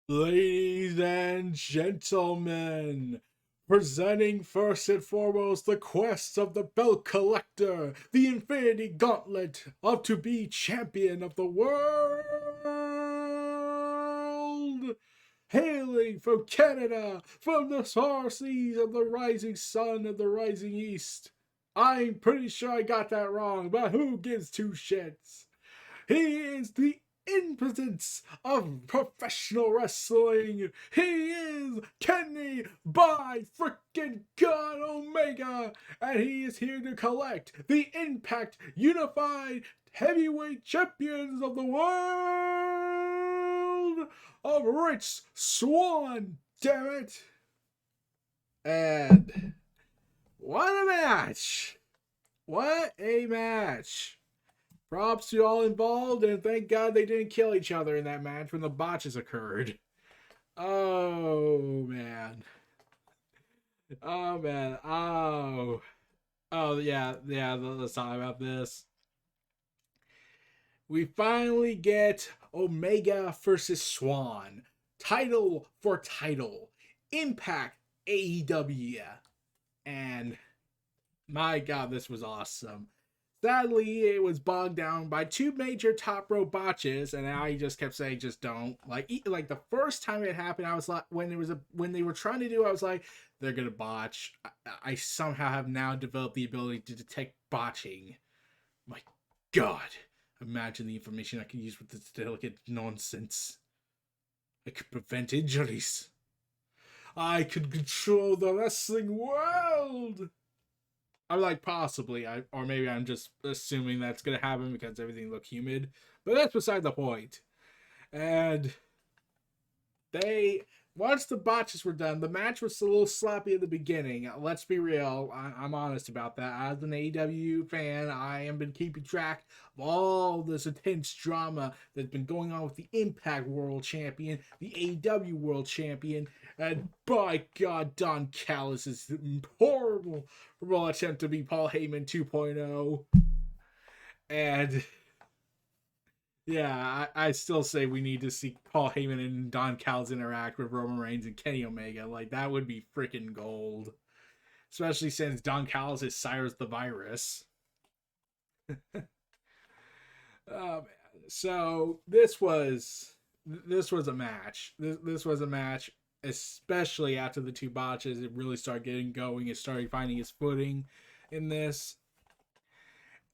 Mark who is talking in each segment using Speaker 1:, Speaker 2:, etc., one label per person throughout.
Speaker 1: Ladies and gentlemen, presenting first and foremost the quest of the belt collector, the infinity gauntlet of to be champion of the world. Hailing from Canada, from the far seas of the rising sun of the rising east. I'm pretty sure I got that wrong, but who gives two shits? He is the impotence of professional wrestling. He is Kenny by frickin' God Omega, and he is here to collect the Impact Unified Heavyweight Champions of the world of Rich Swann. Damn it! And what a match! What a match! Props to all involved, and thank God they didn't kill each other in that match when the botches occurred. Oh, man. Oh, man. Oh. Oh, yeah, let's talk about this. We finally get Omega versus Swann. Title for title. Impact AEW. And my God, this was awesome. Sadly, it was bogged down by two major top row botches, and I just kept saying, "Just don't." Like the first time it happened, I was like, when they were trying to do, I was like, "They're gonna botch." I somehow have now developed the ability to detect botching. My God, imagine the information I could use with this delicate nonsense. I could prevent injuries. I could control the wrestling world. I'm like, possibly, or maybe I'm just assuming that's gonna happen because everything looked humid, but that's beside the point. And once the botches were done, the match was a little sloppy at the beginning. Let's be real, I'm honest about that. As an AEW fan, I have been keeping track of all this intense drama that's been going on with the Impact World Champion, the AEW World Champion, and by God, Don Callis' horrible attempt to be Paul Heyman 2.0. And yeah, I still say we need to see Paul Heyman and Don Callis interact with Roman Reigns and Kenny Omega. Like, that would be freaking gold. Especially since Don Callis is Cyrus the Virus. Man. So this was a match. This was a match, especially after the two botches. It really started getting going. It started finding its footing in this,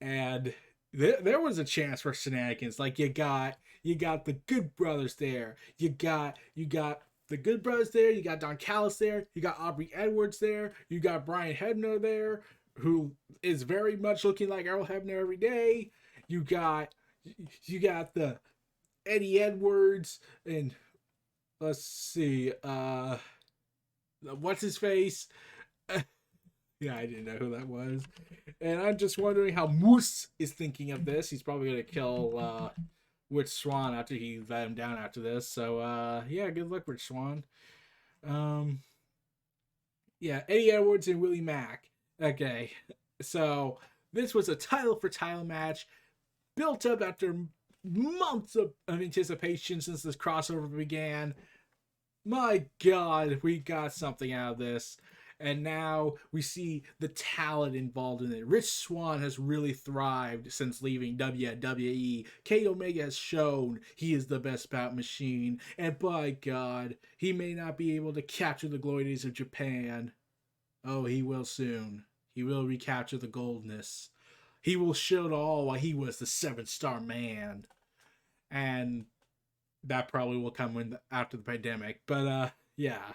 Speaker 1: and there was a chance for shenanigans. Like you got the Good Brothers there. You got the Good Brothers there. You got Don Callis there. You got Aubrey Edwards there. You got Brian Hebner there, who is very much looking like Earl Hebner every day. You got the Eddie Edwards, and let's see, what's his face? Yeah, I didn't know who that was. And I'm just wondering how Moose is thinking of this. He's probably gonna kill Rich Swann after he let him down after this. So yeah, good luck, Rich Swann. Yeah, Eddie Edwards and Willie Mack. Okay, so this was a title for title match built up after months of anticipation since this crossover began. My God, we got something out of this. And now we see the talent involved in it. Rich Swann has really thrived since leaving WWE. Kenny Omega has shown he is the best bout machine. And by God, he may not be able to capture the glory days of Japan. Oh, he will soon. He will recapture the goldness. He will show to all why he was the 7-star man. And that probably will come after the pandemic. But yeah.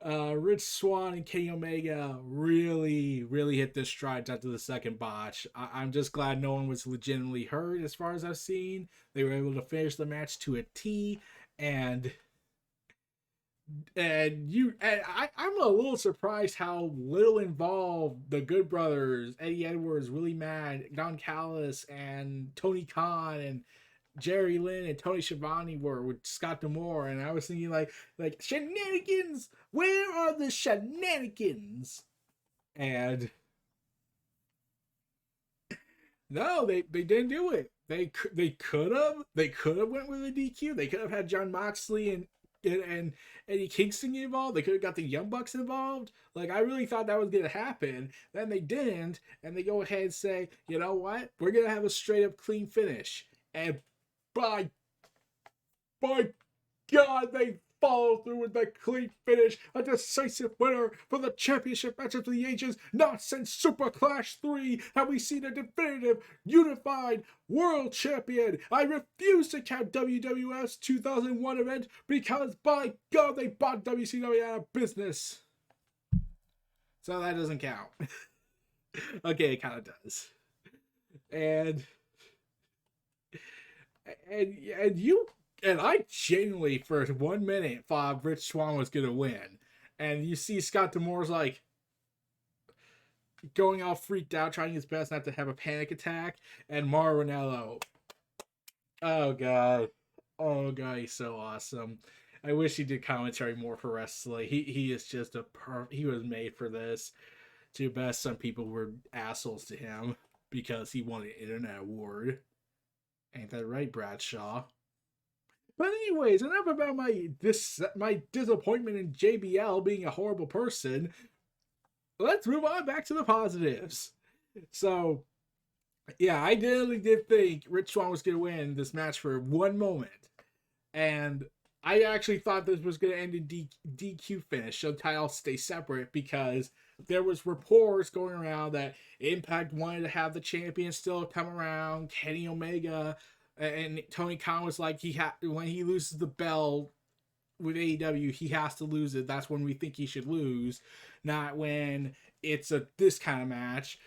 Speaker 1: Rich Swann and Kenny Omega really hit their strides after the second botch. I'm just glad no one was legitimately hurt as far as I've seen. They were able to finish the match to a T, and I'm a little surprised how little involved the Good Brothers, Eddie Edwards, Willie Mack, Don Callis, and Tony Khan, and Jerry Lynn and Tony Schiavone were with Scott D'Amore, and I was thinking like shenanigans. Where are the shenanigans? And no, they didn't do it. they could have went with a DQ. They could have had John Moxley and Eddie Kingston involved. They could have got the Young Bucks involved. Like, I really thought that was gonna happen. Then they didn't, and they go ahead and say, you know what? We're gonna have a straight up clean finish. And by by God, they follow through with that clean finish, a decisive winner for the championship match of the ages. Not since Super Clash 3 have we seen a definitive, unified world champion. I refuse to count WWF's 2001 event because, by God, they bought WCW out of business. So that doesn't count. Okay, it kind of does. And I genuinely, for 1 minute, thought Rich Swann was gonna win. And you see Scott D'Amore's like going all freaked out, trying his best not to have a panic attack. And Mauro Ranallo, oh god, he's so awesome. I wish he did commentary more for wrestling. He is just he was made for this. Too bad some people were assholes to him because he won an internet award. Ain't that right, Bradshaw? But anyways, enough about my disappointment in JBL being a horrible person. Let's move on back to the positives. So, yeah, I did think Rich Swann was going to win this match for one moment. And I actually thought this was going to end in DQ finish, so titles stay separate, because there was reports going around that Impact wanted to have the champion still come around, Kenny Omega, and Tony Khan was like, when he loses the belt with AEW, he has to lose it. That's when we think he should lose, not when it's this kind of match.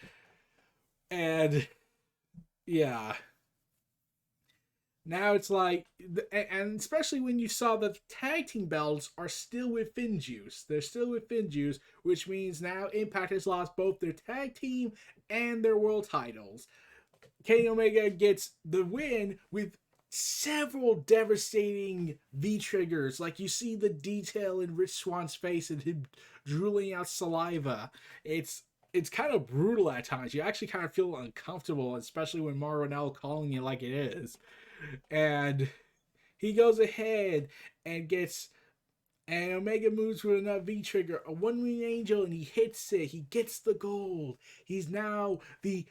Speaker 1: And yeah, now it's like, and especially when you saw that the tag team belts are still with FinJuice. They're still with FinJuice, which means now Impact has lost both their tag team and their world titles. Kenny Omega gets the win with several devastating V-triggers. Like, you see the detail in Rich Swann's face and him drooling out saliva. It's kind of brutal at times. You actually kind of feel uncomfortable, especially when Mauro Ranallo calling it like it is. And he goes ahead and Omega moves with another V-trigger, a one-wing angel, and he hits it. He gets the gold. He's now the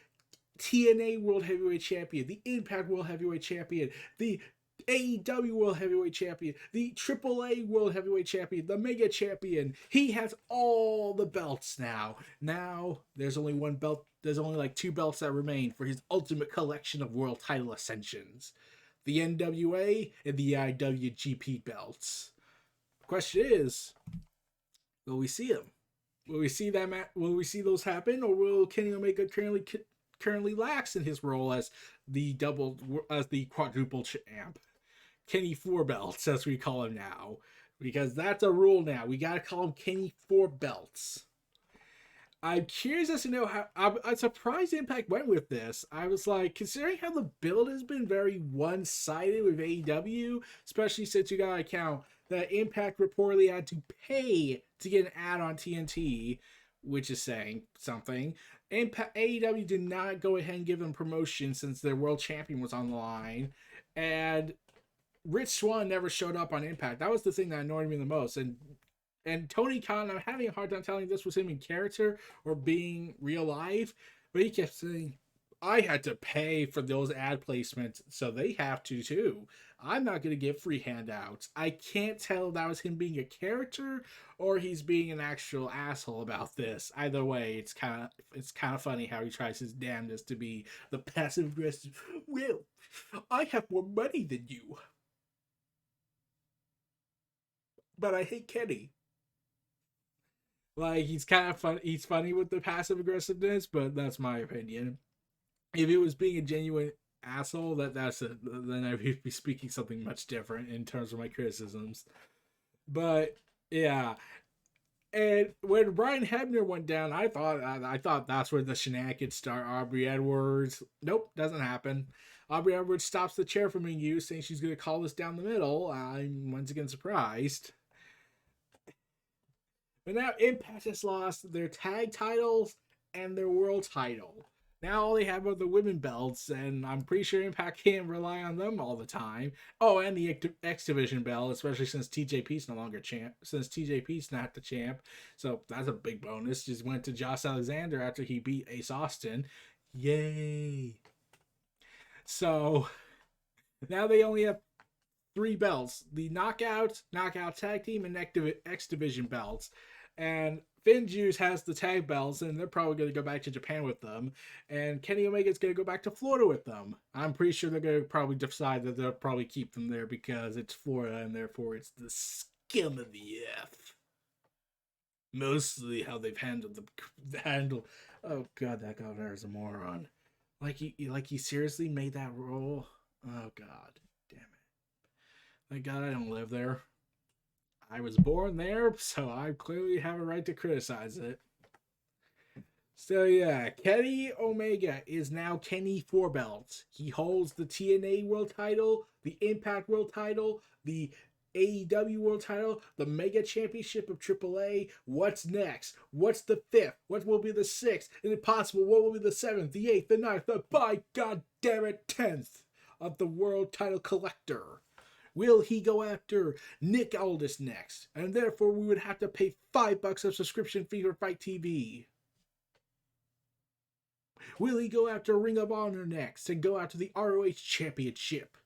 Speaker 1: TNA World Heavyweight Champion, the Impact World Heavyweight Champion, the AEW World Heavyweight Champion, the AAA World Heavyweight Champion, the Mega Champion. He has all the belts now. Now, there's only one belt. There's only like 2 belts that remain for his ultimate collection of world title ascensions. The NWA and the IWGP belts. The question is, will we see them? Will we see that? Will we see those happen, or will Kenny Omega currently lax in his role as the quadruple champ? Kenny 4 belts, as we call him now, because that's a rule now. We gotta call him Kenny 4 belts. I'm curious as to know how. I'm surprised Impact went with this. I was like, considering how the build has been very one-sided with AEW, especially since you gotta account that Impact reportedly had to pay to get an ad on TNT, which is saying something. AEW did not go ahead and give them promotion since their world champion was on the line, and Rich Swann never showed up on Impact. That was the thing that annoyed me the most. And Tony Khan, I'm having a hard time telling if this was him in character or being real life, but he kept saying, I had to pay for those ad placements, so they have to too. I'm not going to give free handouts. I can't tell if that was him being a character or he's being an actual asshole about this. Either way, it's kind of funny how he tries his damnedest to be the passive aggressive. Well, I have more money than you, but I hate Kenny. Like, he's kind of fun. He's funny with the passive aggressiveness, but that's my opinion. If it was being a genuine asshole, then I would be speaking something much different in terms of my criticisms. But yeah, and when Brian Hebner went down, I thought that's where the shenanigans start. Aubrey Edwards, nope, doesn't happen. Aubrey Edwards stops the chair from being used, saying she's going to call this down the middle. I'm once again surprised. But now Impact has lost their tag titles and their world title. Now all they have are the women belts, and I'm pretty sure Impact can't rely on them all the time. Oh, and the X Division belt, especially since TJP's no longer champ. Since TJP's not the champ, so that's a big bonus. Just went to Josh Alexander after he beat Ace Austin. Yay! So now they only have 3 belts: the Knockout Tag Team, and X Division belts. And Finjuice has the tag belts, and they're probably going to go back to Japan with them. And Kenny Omega's going to go back to Florida with them. I'm pretty sure they're going to probably decide that they'll probably keep them there because it's Florida, and therefore it's the scum of the F. Mostly how they've handled the. Oh god, that governor is a moron. Like he seriously made that rule. Oh god, damn it. Thank God I don't live there. I was born there, so I clearly have a right to criticize it. So yeah, Kenny Omega is now Kenny 4 belts. He holds the TNA World Title, the Impact World Title, the AEW World Title, the Mega Championship of AAA. What's next? What's the 5th? What will be the 6th? And if possible, what will be the 7th, the 8th, the 9th, the by God damn it 10th of the World Title Collector? Will he go after Nick Aldis next? And therefore we would have to pay $5 of subscription fee for Fight TV. Will he go after Ring of Honor next and go after the ROH Championship?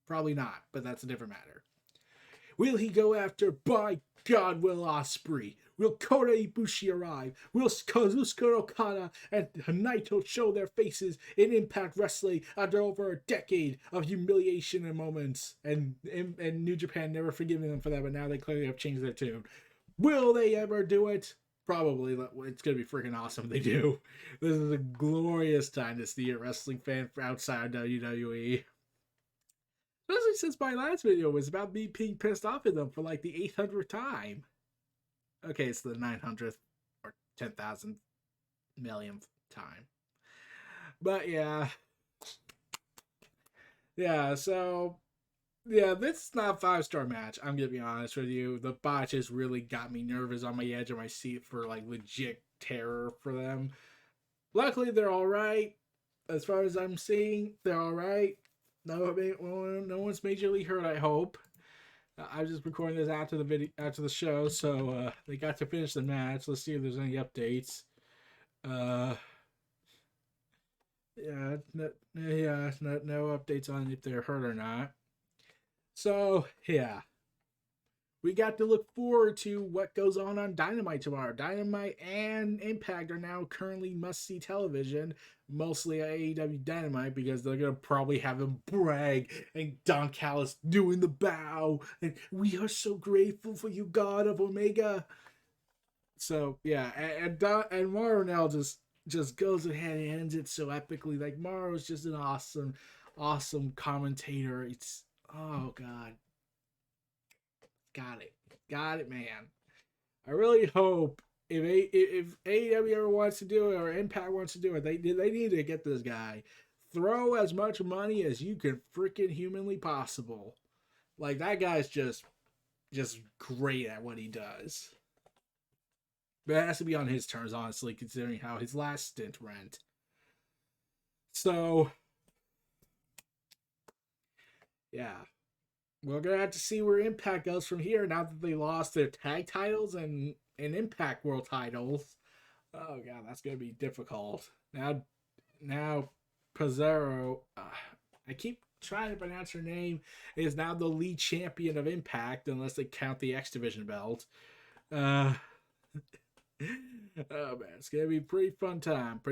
Speaker 1: Probably not, but that's a different matter. Will he go after, by God, Will Ospreay? Will Kota Ibushi arrive? Will Kazuchika Okada and Naito show their faces in Impact Wrestling after over a decade of humiliation and moments? And New Japan never forgiving them for that, but now they clearly have changed their tune. Will they ever do it? Probably. It's going to be freaking awesome if they do. This is a glorious time to see a wrestling fan outside WWE. Especially since my last video was about me being pissed off at them for like the 800th time. Okay, it's the 900th or 10,000 millionth time. But yeah. Yeah, so yeah, this is not a 5-star match. I'm gonna be honest with you. The botches really got me nervous on my edge of my seat for like legit terror for them. Luckily, they're all right. As far as I'm seeing, they're all right. No one's majorly hurt, I hope. I'm just recording this after the show, so they got to finish the match. Let's see if there's any updates. No updates on if they're hurt or not. So yeah, we got to look forward to what goes on Dynamite tomorrow. Dynamite and Impact are now currently must-see television, mostly AEW Dynamite, because they're going to probably have him brag and Don Callis doing the bow, and we are so grateful for you, God of Omega. So, yeah, and Mauro now just goes ahead and ends it so epically. Like, Mauro's just an awesome commentator. It's, oh, God. Got it, man. I really hope if AEW ever wants to do it or Impact wants to do it, they need to get this guy. Throw as much money as you can freaking humanly possible. Like, that guy's just great at what he does. But it has to be on his terms, honestly, considering how his last stint went. So, yeah. We're going to have to see where Impact goes from here now that they lost their tag titles and Impact World titles. Oh, God, that's going to be difficult. Now Pizarro, I keep trying to pronounce her name, is now the lead champion of Impact, unless they count the X Division belt. Oh, man, it's going to be a pretty fun time.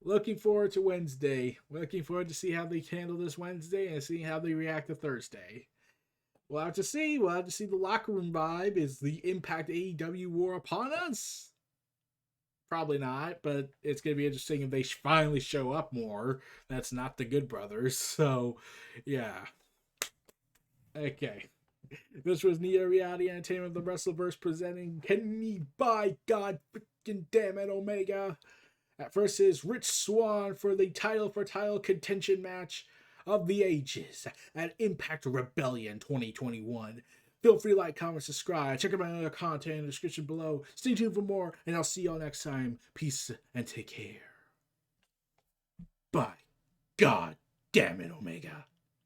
Speaker 1: Looking forward to Wednesday. Looking forward to see how they handle this Wednesday and see how they react to Thursday. We'll have to see. We'll have to see the locker room vibe. Is the Impact AEW war upon us? Probably not, but it's going to be interesting if they finally show up more. That's not the Good Brothers. So, yeah. Okay. This was Neo Reality Entertainment, the WrestleVerse, presenting Kenny, by God freaking damn it, Omega. At first is Rich Swann for the title contention match of the ages at Impact Rebellion 2021. Feel free to like, comment, subscribe. Check out my other content in the description below. Stay tuned for more, and I'll see y'all next time. Peace and take care. Bye. God damn it, Omega.